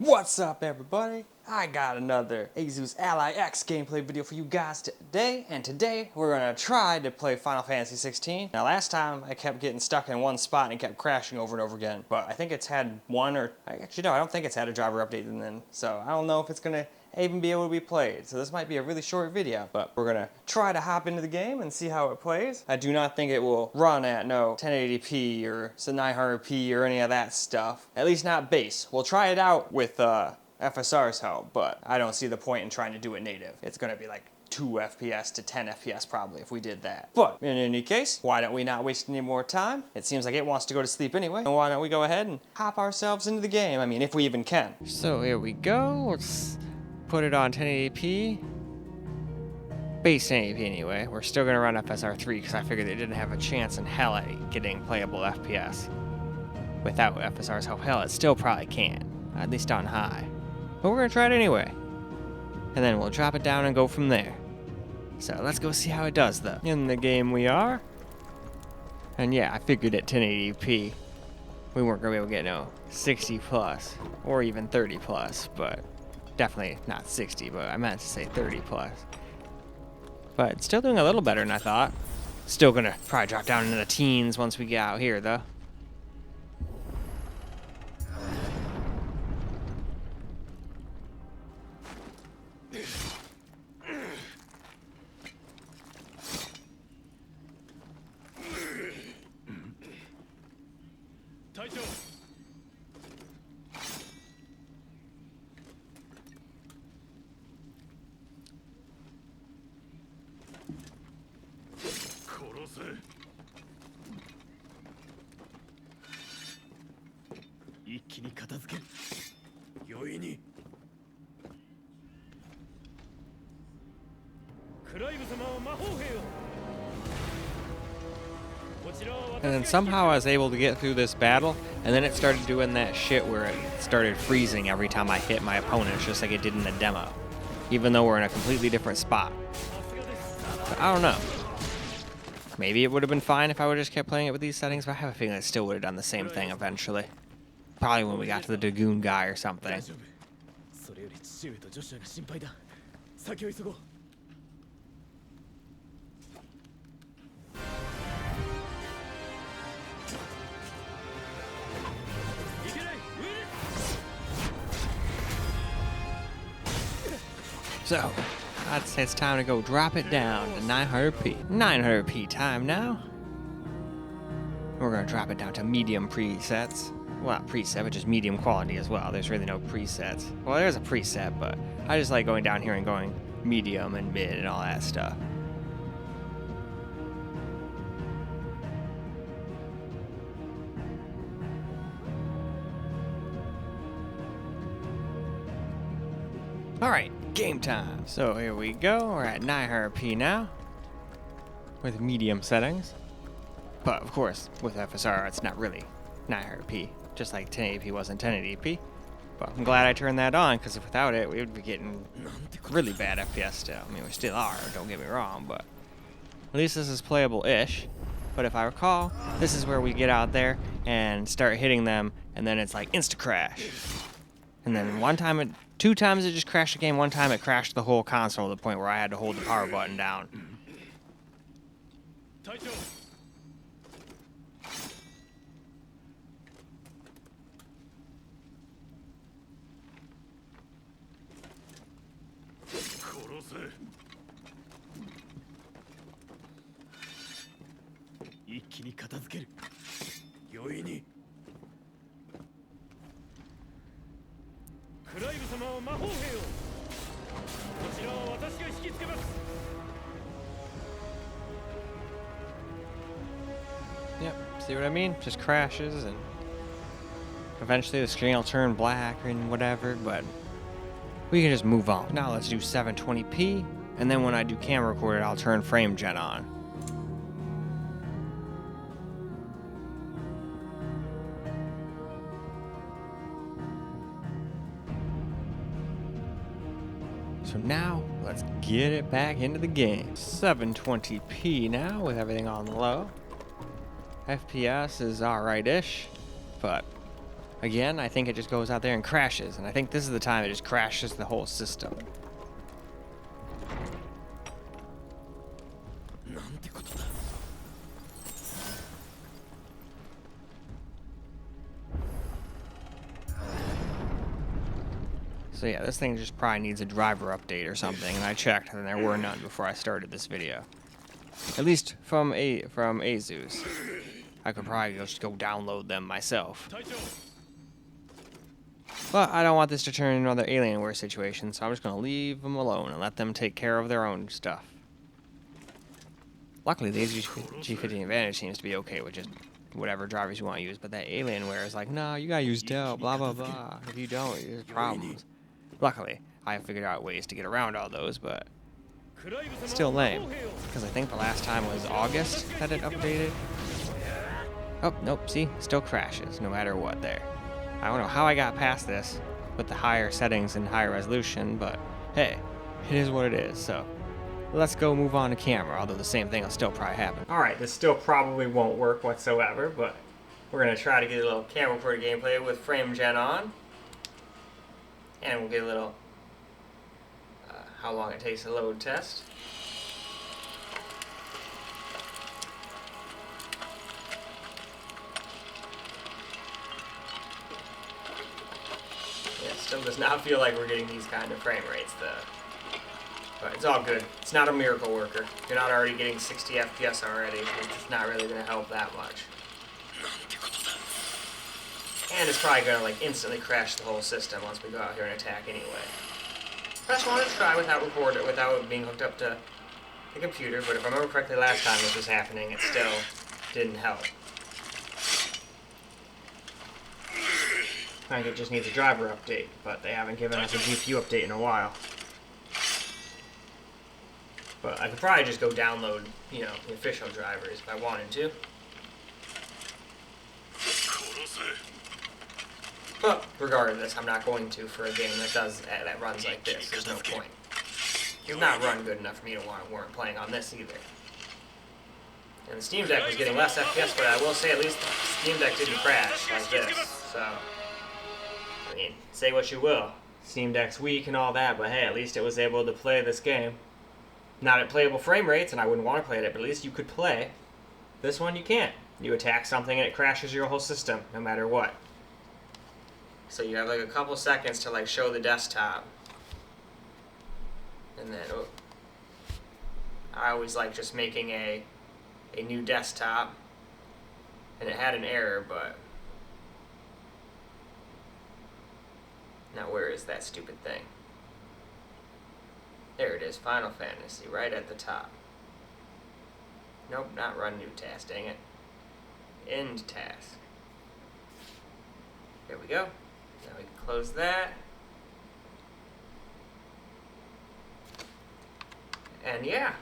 What's up, everybody? I got another Asus Ally X gameplay video for you guys today, and today we're gonna try to play Final Fantasy XVI. Now last time I kept getting stuck in one spot and kept crashing over and over again, but I think it's had one or, actually no, I don't think it's had a driver update and then, so I don't know if it's gonna even be able to be played. So this might be a really short video, but we're gonna try to hop into the game and see how it plays. I do not think it will run at no 1080p or 900p or any of that stuff. At least not base. We'll try it out with FSR's help, but I don't see the point in trying to do it native. It's gonna be like 2 FPS to 10 FPS probably if we did that. But in any case, why don't we not waste any more time? It seems like it wants to go to sleep anyway. And why don't we go ahead and hop ourselves into the game? I mean, if we even can. So here we go. Let's put it on 1080p. Base 1080p anyway. We're still gonna run FSR3 because I figured they didn't have a chance in hell at getting playable FPS. Without FSR's help, hell, it still probably can. At least on high. But we're gonna try it anyway. And then we'll drop it down and go from there. So let's go see how it does though. In the game we are. And yeah, I figured at 1080p we weren't gonna be able to get no 60 plus or even 30 plus, but definitely not 60, but I meant to say 30 plus. But still doing a little better than I thought. Still gonna probably drop down into the teens once we get out here though. And then somehow I was able to get through this battle, and then it started doing that shit where it started freezing every time I hit my opponents, just like it did in the demo, even though we're in a completely different spot. But I don't know. Maybe it would have been fine if I would have just kept playing it with these settings, but I have a feeling it still would have done the same thing eventually. Probably when we got to the Dragoon guy or something. So, I'd say it's time to go drop it down to 900p. 900p time now. We're gonna drop it down to medium presets. Well, not preset, but just medium quality as well. There's really no presets. Well, there's a preset, but I just like going down here and going medium and mid and all that stuff. Alright, game time. So here we go, we're at 900p now, with medium settings. But of course, with FSR, it's not really 900p, just like 1080p wasn't 1080p. But I'm glad I turned that on, because without it, we would be getting really bad FPS still. I mean, we still are, don't get me wrong, but at least this is playable-ish. But if I recall, this is where we get out there and start hitting them, and then it's like insta-crash. And then two times it just crashed the game, one time it crashed the whole console to the point where I had to hold the power button down. Yep, see what I mean? Just crashes and eventually the screen will turn black and whatever, but we can just move on. Now let's do 720p, and then when I do camera recorder, I'll turn frame gen on. So now, let's get it back into the game. 720p now with everything on low. FPS is alright-ish, but again, I think it just goes out there and crashes. And I think this is the time it just crashes the whole system. So yeah, this thing just probably needs a driver update or something, and I checked, and there were none before I started this video. At least from Asus. I could probably just go download them myself. But I don't want this to turn into another Alienware situation, so I'm just going to leave them alone and let them take care of their own stuff. Luckily, the G15 Advantage seems to be okay with just whatever drivers you want to use, but that Alienware is like, no, you gotta use Dell, blah, blah, blah. If you don't, there's problems. Luckily, I have figured out ways to get around all those, but it's still lame. Because I think the last time was August that it updated. Oh, nope, see? Still crashes, no matter what there. I don't know how I got past this with the higher settings and higher resolution, but hey, it is what it is, so let's go move on to camera, although the same thing will still probably happen. Alright, this still probably won't work whatsoever, but we're going to try to get a little camera recorded gameplay with frame gen on. And we'll get a little how long it takes to load test. Yeah, still does not feel like we're getting these kind of frame rates though. But it's all good. It's not a miracle worker. If you're not already getting 60 FPS already, it's not really going to help that much. And it's probably going to like instantly crash the whole system once we go out here and attack anyway. I just wanted to try without being hooked up to the computer, but if I remember correctly last time this was happening, it still didn't help. I think it just needs a driver update, but they haven't given us a GPU update in a while. But I could probably just go download, you know, the official drivers if I wanted to. But regardless, I'm not going to for a game that runs like this. There's no point. It's not run good enough for me to warrant playing on this either. And the Steam Deck was getting less FPS, but I will say at least the Steam Deck didn't crash like this. So, I mean, say what you will. Steam Deck's weak and all that, but hey, at least it was able to play this game. Not at playable frame rates, and I wouldn't want to play it, but at least you could play. This one you can't. You attack something and it crashes your whole system, no matter what. So you have like a couple seconds to like show the desktop. And then, oh, I always like just making a new desktop. And it had an error, but now where is that stupid thing? There it is, Final Fantasy, right at the top. Nope, not run new task, dang it. End task. There we go. Now we can close that. And yeah,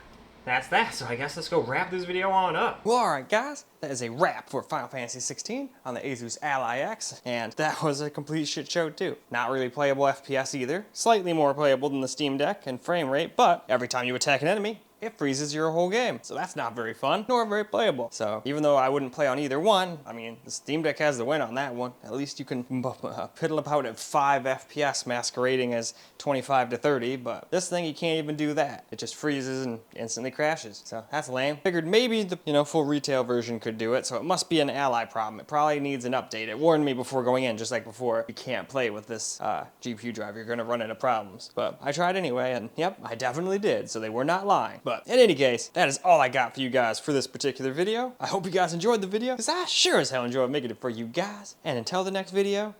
that's that. So I guess let's go wrap this video on up. Well, alright guys, that is a wrap for Final Fantasy XVI on the Asus Ally X. And that was a complete shit show too. Not really playable FPS either. Slightly more playable than the Steam Deck and frame rate, but every time you attack an enemy, it freezes your whole game. So that's not very fun, nor very playable. So even though I wouldn't play on either one, I mean, the Steam Deck has the win on that one. At least you can piddle about at 5 FPS masquerading as 25 to 30, but this thing you can't even do that. It just freezes and instantly crashes. So that's lame. Figured maybe the full retail version could do it, so it must be an Ally problem. It probably needs an update. It warned me before going in, just like before, you can't play with this GPU drive. You're gonna run into problems. But I tried anyway, and yep, I definitely did, so they were not lying. But in any case, that is all I got for you guys for this particular video. I hope you guys enjoyed the video, because I sure as hell enjoyed making it for you guys. And until the next video,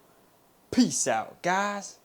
peace out, guys.